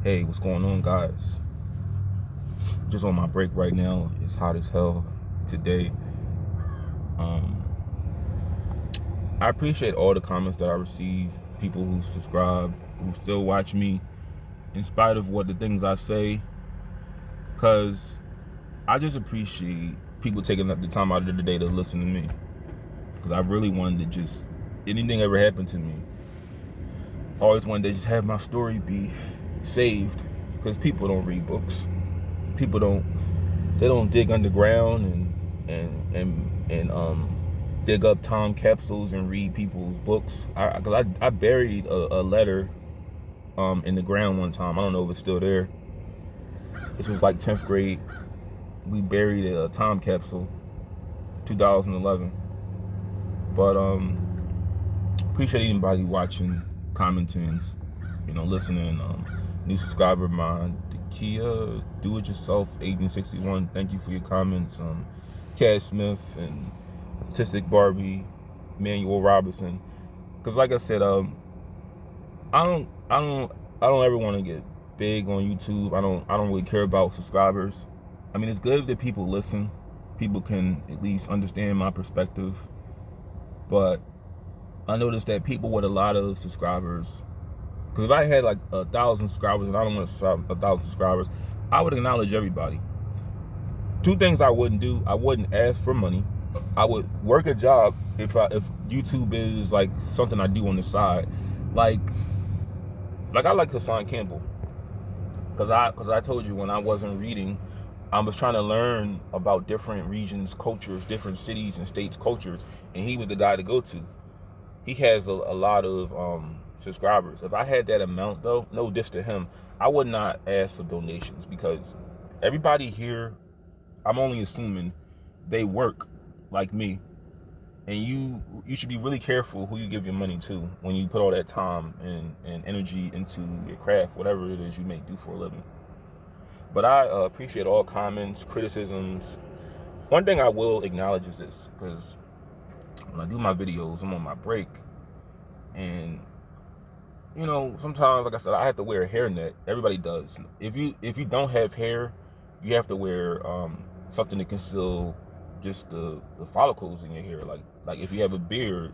Hey, what's going on, guys? Just on my break right now. It's hot as hell today. Um, I appreciate all the comments that I receive, people who subscribe, who still watch me in spite of what the things I say, because I just appreciate people taking up the time out of the day to listen to me. Because I really wanted to just, anything ever happened to me, I always wanted to just have my story be saved, because people don't read books. People don't They don't dig underground and dig up time capsules and read people's books. I buried a letter in the ground one time. I don't know if it's still there. This was like 10th grade. We buried a time capsule, 2011. But appreciate anybody watching, commenting, listening. New subscriber of mine, Kia, Do It Yourself, Agent 61. Thank you for your comments. Cass Smith and Autistic Barbie, Manuel Robinson. Because like I said, I don't ever want to get big on YouTube. I don't really care about subscribers. I mean, it's good that people listen. People can at least understand my perspective. But I noticed that people with a lot of subscribers, because if I had like 1,000 subscribers and I don't want 1,000 subscribers, I would acknowledge everybody. Two things I wouldn't do: I wouldn't ask for money. I would work a job if YouTube is like something I do on the side, like I like Hassan Campbell, because I told you when I wasn't reading, I was trying to learn about different regions, cultures, different cities and states' cultures, and he was the guy to go to. He has a lot of subscribers. If I had that amount, though, no diss to him, I would not ask for donations, because everybody here, I'm only assuming, they work like me, and you should be really careful who you give your money to when you put all that time and energy into your craft, whatever it is you may do for a living. But I appreciate all comments, criticisms. One thing I will acknowledge is this, because when I do my videos, I'm on my break, and sometimes, like I said, I have to wear a hairnet. Everybody does. If you don't have hair, you have to wear something to conceal just the follicles in your hair. Like if you have a beard,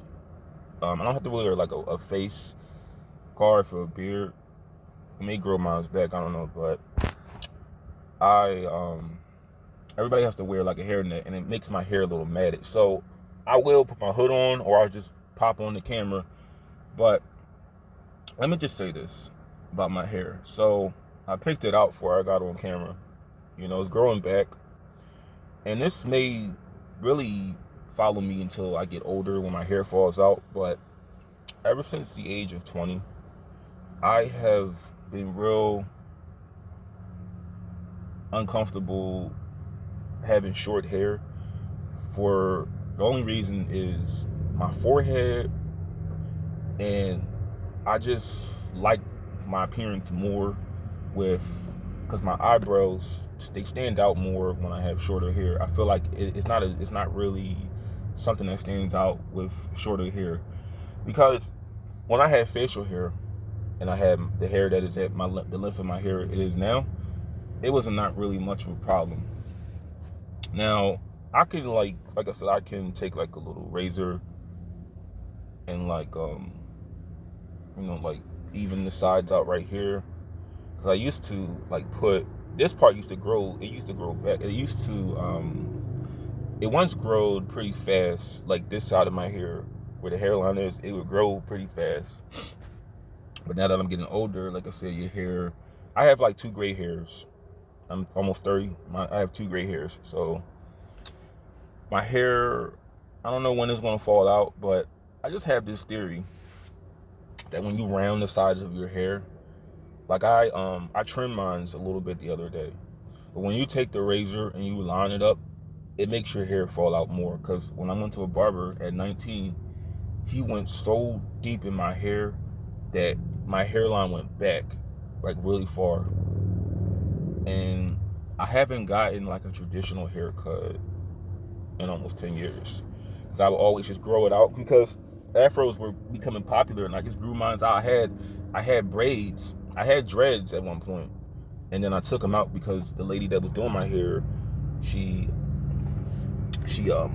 I don't have to wear like a face card for a beard. I may grow mine back, I don't know, but everybody has to wear like a hairnet, and it makes my hair a little matted. So I will put my hood on, or I'll just pop on the camera. But let me just say this about my hair. So I picked it out before I got on camera. It's growing back. And this may really follow me until I get older, when my hair falls out. But ever since the age of 20, I have been real uncomfortable having short hair. For the only reason is my forehead, and I just like my appearance more because my eyebrows, they stand out more when I have shorter hair. I feel like it's not really something that stands out with shorter hair, because when I had facial hair and I had the hair that is at the length of my hair it is now, it was not really much of a problem. Now I can like I said, I can take like a little razor and like even the sides out right here. Because I used to like put, this part used to grow back. It once growed pretty fast, like this side of my hair, where the hairline is, it would grow pretty fast. But now that I'm getting older, like I said, I have like 2 gray hairs. I'm almost 30. I have 2 gray hairs. So my hair, I don't know when it's going to fall out, but I just have this theory that when you round the sides of your hair, like I trimmed mine a little bit the other day, but when you take the razor and you line it up, it makes your hair fall out more. Because when I went to a barber at 19, he went so deep in my hair that my hairline went back like really far, and I haven't gotten like a traditional haircut in almost 10 years. Because I would always just grow it out, because afros were becoming popular, and I just grew mine out. I had braids. I had dreads at one point, and then I took them out because the lady that was doing my hair, she didn't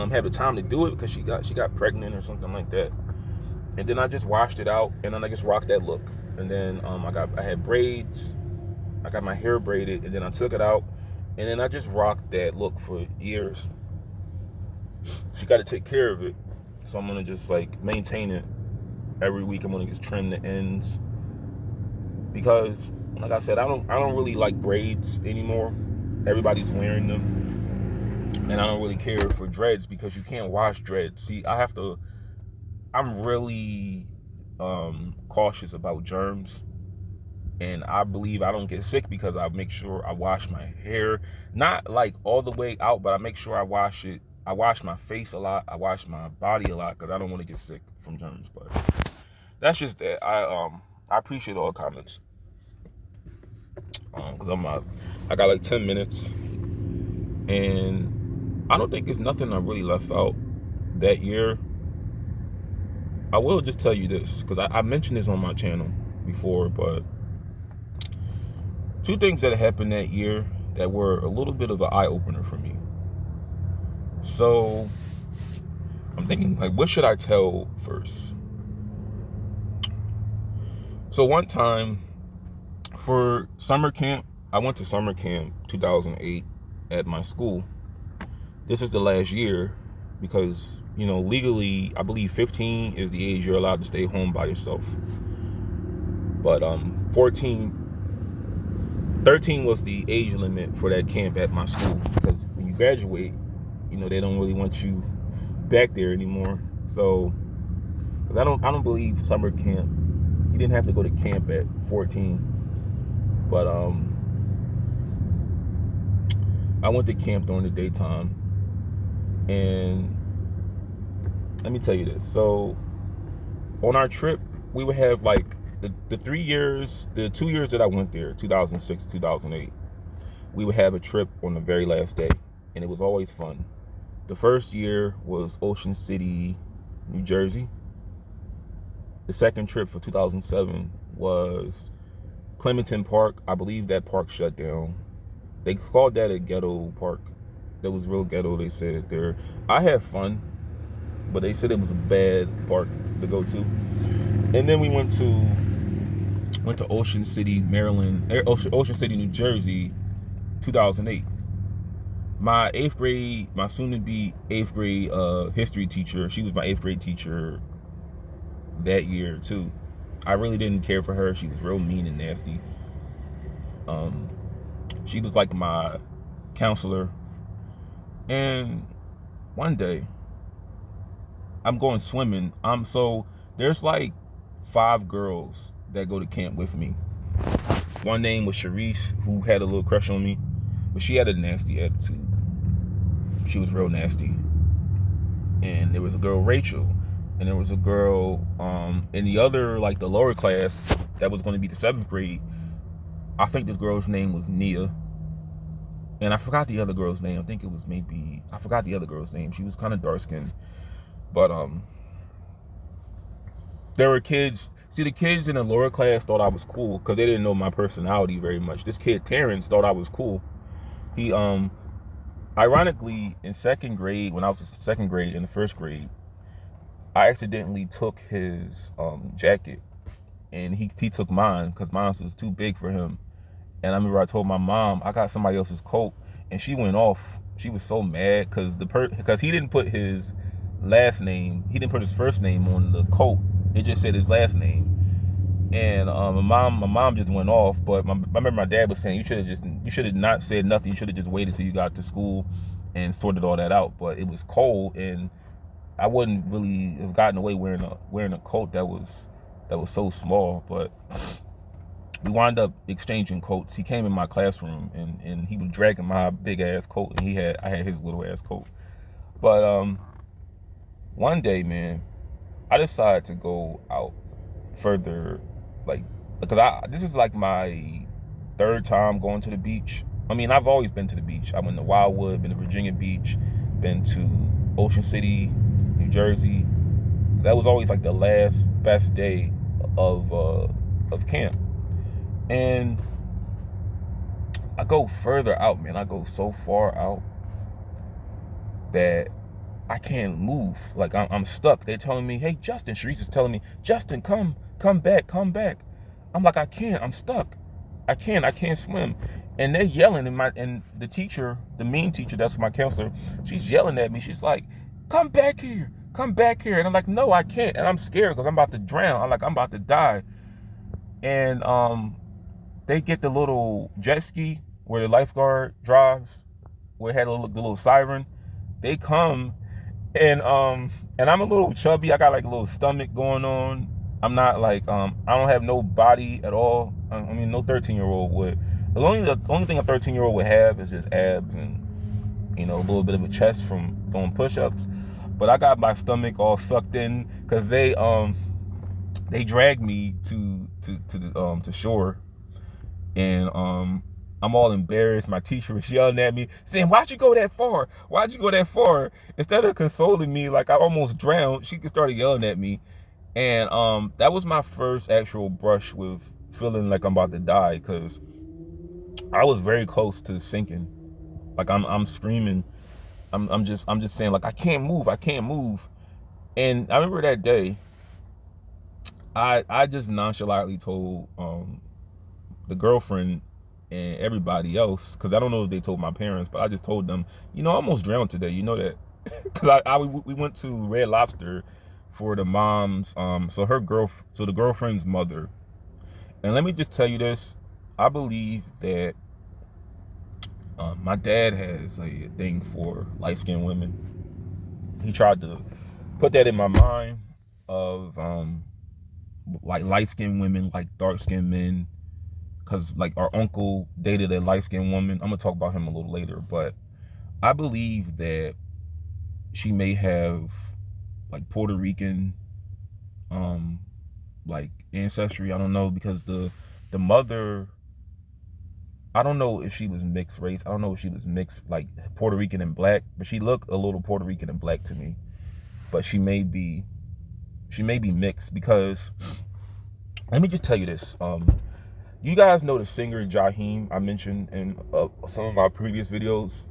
have the time to do it because she got pregnant or something like that. And then I just washed it out, and then I just rocked that look. And then I had braids. I got my hair braided, and then I took it out, and then I just rocked that look for years. You got to take care of it, so I'm gonna just like maintain it every week. I'm gonna just trim the ends because, like I said, I don't really like braids anymore. Everybody's wearing them, and I don't really care for dreads because you can't wash dreads. See, I'm really cautious about germs, and I believe I don't get sick because I make sure I wash my hair, not like all the way out, but I make sure I wash it. I wash my face a lot. I wash my body a lot because I don't want to get sick from germs. But that's just that. I appreciate all comments because I got like 10 minutes, and I don't think it's nothing I really left out that year. I will just tell you this because I mentioned this on my channel before, but 2 things that happened that year that were a little bit of an eye-opener for me. So I'm thinking, like, what should I tell first? So one time for summer camp, I went to summer camp 2008 at my school. This is the last year because, you know, legally, I believe 15 is the age you're allowed to stay home by yourself. But 13 was the age limit for that camp at my school because when you graduate, you know, they don't really want you back there anymore. So, because I don't believe summer camp, you didn't have to go to camp at 14. But I went to camp during the daytime, and let me tell you this. So on our trip, we would have like the 2 years that I went there, 2006, 2008, we would have a trip on the very last day, and it was always fun. The first year was Ocean City, New Jersey. The second trip for 2007 was Clementon Park. I believe that park shut down. They called that a ghetto park. That was real ghetto, they said there. I had fun, but they said it was a bad park to go to. And then we went to Ocean City, Maryland, Ocean City, New Jersey, 2008. My soon-to-be 8th grade history teacher, she was my 8th grade teacher that year too. I really didn't care for her. She was real mean and nasty. She was like my counselor. And one day, I'm going swimming. So there's like 5 girls that go to camp with me. One name was Sharice, who had a little crush on me, but she had a nasty attitude. She was real nasty. And there was a girl, Rachel, and there was a girl in the other, like the lower class, that was going to be the 7th grade. I think this girl's name was Nia. And I forgot the other girl's name. I think it was I forgot the other girl's name. She was kind of dark-skinned. But there were kids. See, the kids in the lower class thought I was cool because they didn't know my personality very much. This kid, Terrence, thought I was cool. He, ironically, in 2nd grade, when I was in 2nd grade, in the 1st grade, I accidentally took his jacket, and he took mine because mine was too big for him. And I remember I told my mom I got somebody else's coat, and she went off. She was so mad because he didn't put his last name. He didn't put his first name on the coat. It just said his last name. And my mom just went off. But I remember my dad was saying you should have not said nothing. You should have just waited till you got to school and sorted all that out. But it was cold, and I wouldn't really have gotten away wearing a coat that was so small. But we wound up exchanging coats. He came in my classroom, and he was dragging my big ass coat, and I had his little ass coat. But one day, man, I decided to go out further, because this is like my 3rd time going to the beach. I mean, I've always been to the beach. I went to Wildwood, been to Virginia Beach, been to Ocean City, New Jersey. That was always like the last best day of camp. And I go further out, man. I go so far out that I can't move. Like I'm stuck. They're telling me, "Hey, Justin." Sharice is telling me, "Justin, come back, come back." I'm like, I can't. I'm stuck. I can't swim. And they're yelling, and the teacher, the mean teacher, that's my counselor, she's yelling at me. She's like, "Come back here, come back here." And I'm like, "No, I can't." And I'm scared because I'm about to drown. I'm about to die. And they get the little jet ski where the lifeguard drives, where it had the little siren. They come, and I'm a little chubby. I got like a little stomach going on. I'm not like I don't have no body at all. I mean, no 13-year-old would. The only thing a 13-year-old would have is just abs and a little bit of a chest from doing push-ups. But I got my stomach all sucked in because they dragged me to shore, and I'm all embarrassed. My teacher was yelling at me, saying, "Why'd you go that far? Why'd you go that far?" Instead of consoling me, like I almost drowned, she started yelling at me. And that was my first actual brush with feeling like I'm about to die, because I was very close to sinking. Like I'm screaming. I'm just saying, like, I can't move. I can't move. And I remember that day, I just nonchalantly told the girlfriend and everybody else, because I don't know if they told my parents, but I just told them, I almost drowned today. You know that, because we went to Red Lobster for the mom's so the girlfriend's mother. And let me just tell you this: I believe that my dad has a thing for light-skinned women. He tried to put that in my mind of like light-skinned women, like dark-skinned men, because like our uncle dated a light-skinned woman. I'm gonna talk about him a little later, but I believe that she may have like Puerto Rican like ancestry. I don't know, because the mother, I don't know if she was mixed race. I don't know if she was mixed like Puerto Rican and black, but she looked a little Puerto Rican and black to me. But she may be mixed, because let me just tell you this. You guys know the singer Jaheim I mentioned in some of my previous videos.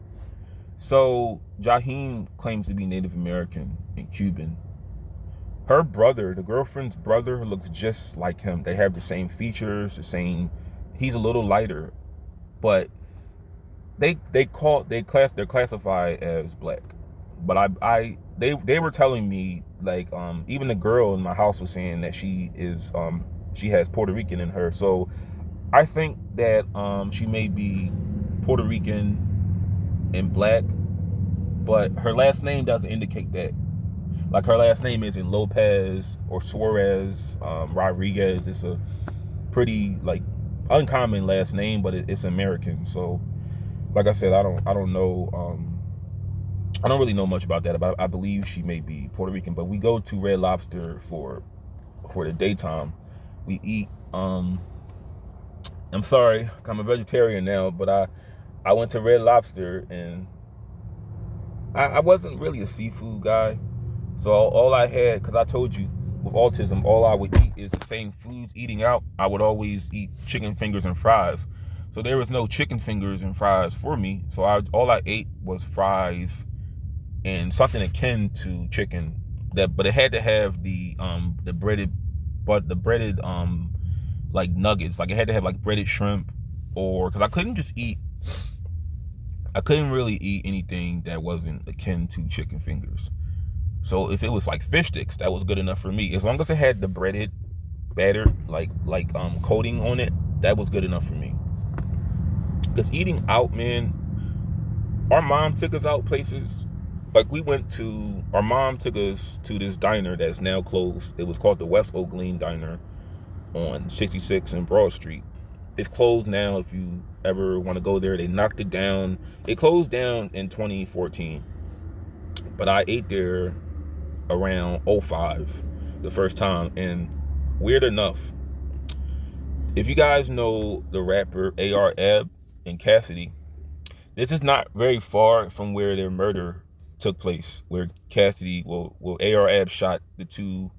So Jaheim claims to be Native American and Cuban. Her brother, the girlfriend's brother, looks just like him. They have the same features, the same. He's a little lighter, but they're classified as black. But they were telling me, like, even the girl in my house was saying that she has Puerto Rican in her. So I think that she may be Puerto Rican and black, but her last name doesn't indicate that. Like, her last name isn't Lopez or Suarez, Rodriguez. It's a pretty like uncommon last name, but it's American. So, like I said, I don't know. I don't really know much about that, but I believe she may be Puerto Rican. But we go to Red Lobster for the daytime. We eat. I'm sorry, I'm a vegetarian now, but I went to Red Lobster, and I wasn't really a seafood guy. So all I had, because I told you, with autism, all I would eat is the same foods. Eating out, I would always eat chicken fingers and fries. So there was no chicken fingers and fries for me. So all I ate was fries and something akin to chicken. But it had to have the breaded, like nuggets. Like, it had to have like breaded shrimp, or because I couldn't really eat anything that wasn't akin to chicken fingers. So if it was like fish sticks, that was good enough for me. As long as it had the breaded batter, like coating on it, that was good enough for me. Because eating out, man, our mom took us out places. Like, our mom took us to this diner that's now closed. It was called the West Oak Lean Diner on 66 and Broad Street. It's closed now. If you ever want to go there, they knocked it down. It closed down in 2014. But I ate there around 05 the first time, and weird enough, if you guys know the rapper AR-Ab and Cassidy, this is not very far from where their murder took place, where AR-Ab shot the two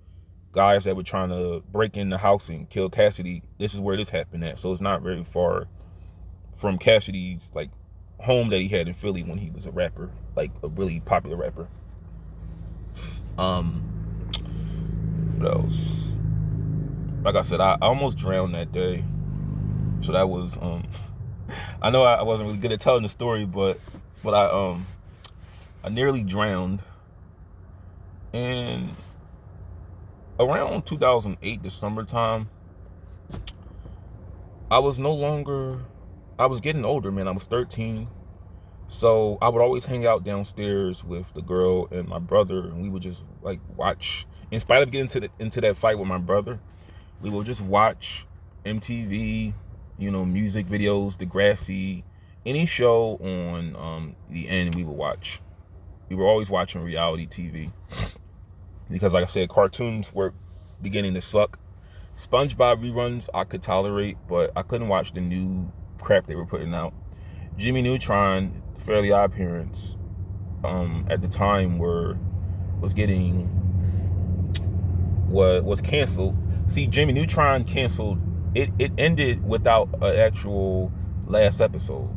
guys that were trying to break in the house and kill Cassidy, this is where this happened at. So it's not very far from Cassidy's like home that he had in Philly when he was a rapper, like a really popular rapper. What else? Like I said, I almost drowned that day. So that was I know I wasn't really good at telling the story, but I nearly drowned. And around 2008, the summertime, I was getting older, man. I was 13. So I would always hang out downstairs with the girl and my brother, and we would just like watch. In spite of getting into that fight with my brother, we would just watch MTV, music videos, Degrassi, any show on the end we would watch. We were always watching reality TV because, like I said, cartoons were beginning to suck. SpongeBob reruns I could tolerate, but I couldn't watch the new crap they were putting out. Jimmy Neutron, Fairly Odd Parents, at the time was canceled. See, Jimmy Neutron canceled. It ended without an actual last episode,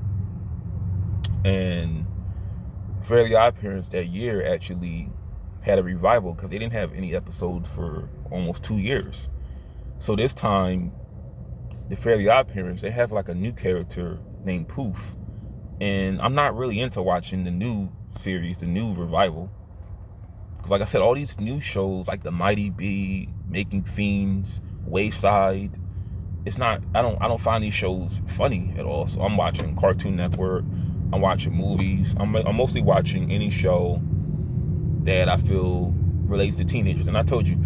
and Fairly Odd Parents that year actually had a revival because they didn't have any episodes for almost 2 years. So this time, the Fairly Odd Parents, they have like a new character named Poof. And I'm not really into watching the new series, the new revival. Because like I said, all these new shows like The Mighty Bee, Making Fiends, Wayside, I don't find these shows funny at all. So I'm watching Cartoon Network, I'm watching movies, I'm mostly watching any show that I feel relates to teenagers. And I told you,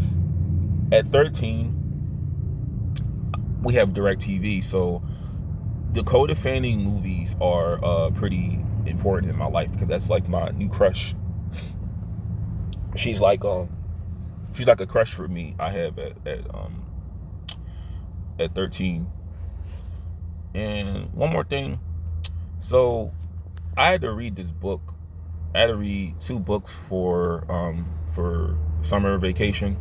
at 13, we have DirecTV, so Dakota Fanning movies are pretty important in my life because that's like my new crush. She's like a crush for me. I have at 13. And one more thing. So I had to read this book. I had to read 2 books for summer vacation.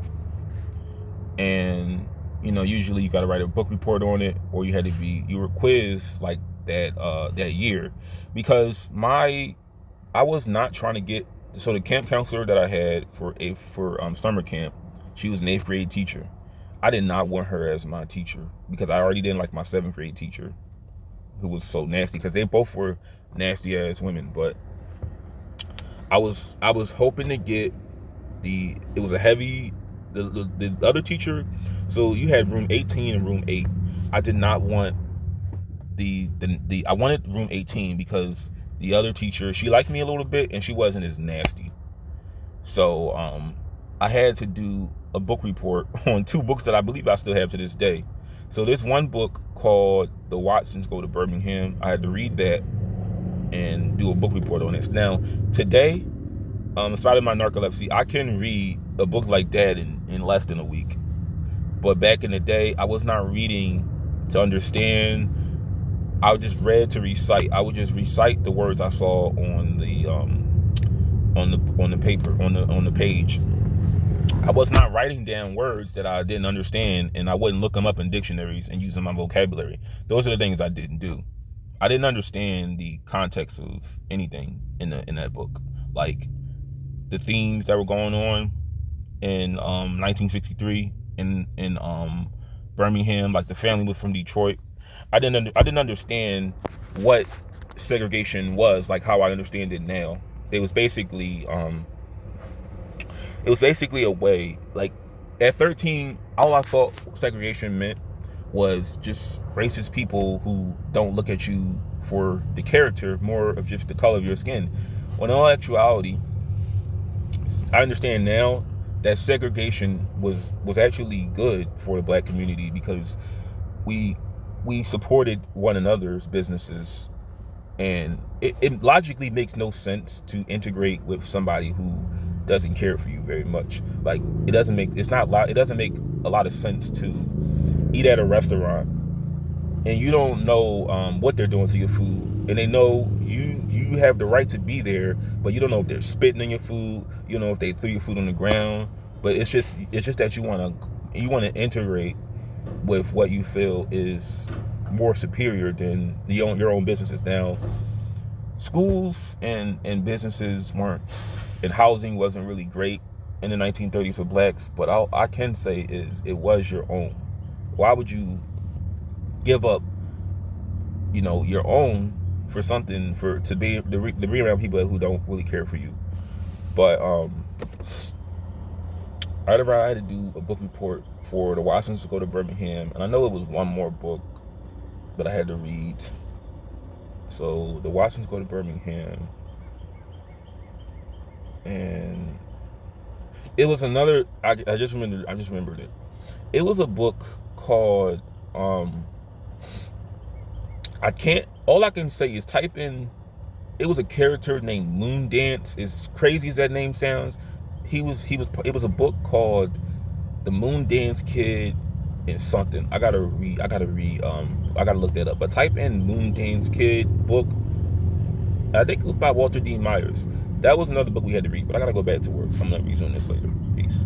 And usually you got to write a book report on it, or you were quizzed like that year, because I was not trying to get. So the camp counselor that I had for summer camp, she was an 8th grade teacher. I did not want her as my teacher because I already didn't like my 7th grade teacher, who was so nasty, because they both were nasty ass women. But I was hoping to get the other teacher. So you had room 18 and room 8. I did not want I wanted room 18 because the other teacher, she liked me a little bit and she wasn't as nasty. So I had to do a book report on 2 books that I believe I still have to this day. So this one book called The Watsons Go to Birmingham, I had to read that and do a book report on this. Now today, in spite of my narcolepsy, I can read a book like that in less than a week. But back in the day, I was not reading to understand. I just read to recite. I would just recite the words I saw on the paper, on the page. I was not writing down words that I didn't understand, and I wouldn't look them up in dictionaries and using my vocabulary. Those are the things I didn't do. I didn't understand the context of anything in that book, like the themes that were going on in 1963 in Birmingham. Like the family was from Detroit. I didn't understand what segregation was, like how I understand it now. It was basically a way, like at 13, all I thought segregation meant was just racist people who don't look at you for the character, more of just the color of your skin. When in all actuality, I understand now that segregation was actually good for the black community, because we supported one another's businesses, and it logically makes no sense to integrate with somebody who doesn't care for you very much. Like it doesn't make a lot of sense to eat at a restaurant and you don't know what they're doing to your food, and they know you have the right to be there, but you don't know if they're spitting in your food, you don't know if they threw your food on the ground, But it's just that you want to integrate with what you feel is more superior than your own businesses. Now, schools and businesses weren't, and housing wasn't really great in the 1930s for blacks, but all I can say is it was your own. Why would you give up, your own for something to be around people who don't really care for you? But I had to do a book report for the Watsons to go to Birmingham, and I know it was one more book that I had to read. So the Watsons go to Birmingham, and it was another. I just remembered it. It was a book called I can't. All I can say is type in. It was a character named Moondance. As crazy as that name sounds, It was a book called The Moondance Kid and something. I gotta look that up. But type in Moondance Kid book. I think it was by Walter D. Myers. That was another book we had to read, but I gotta go back to work. I'm gonna resume this later. Peace.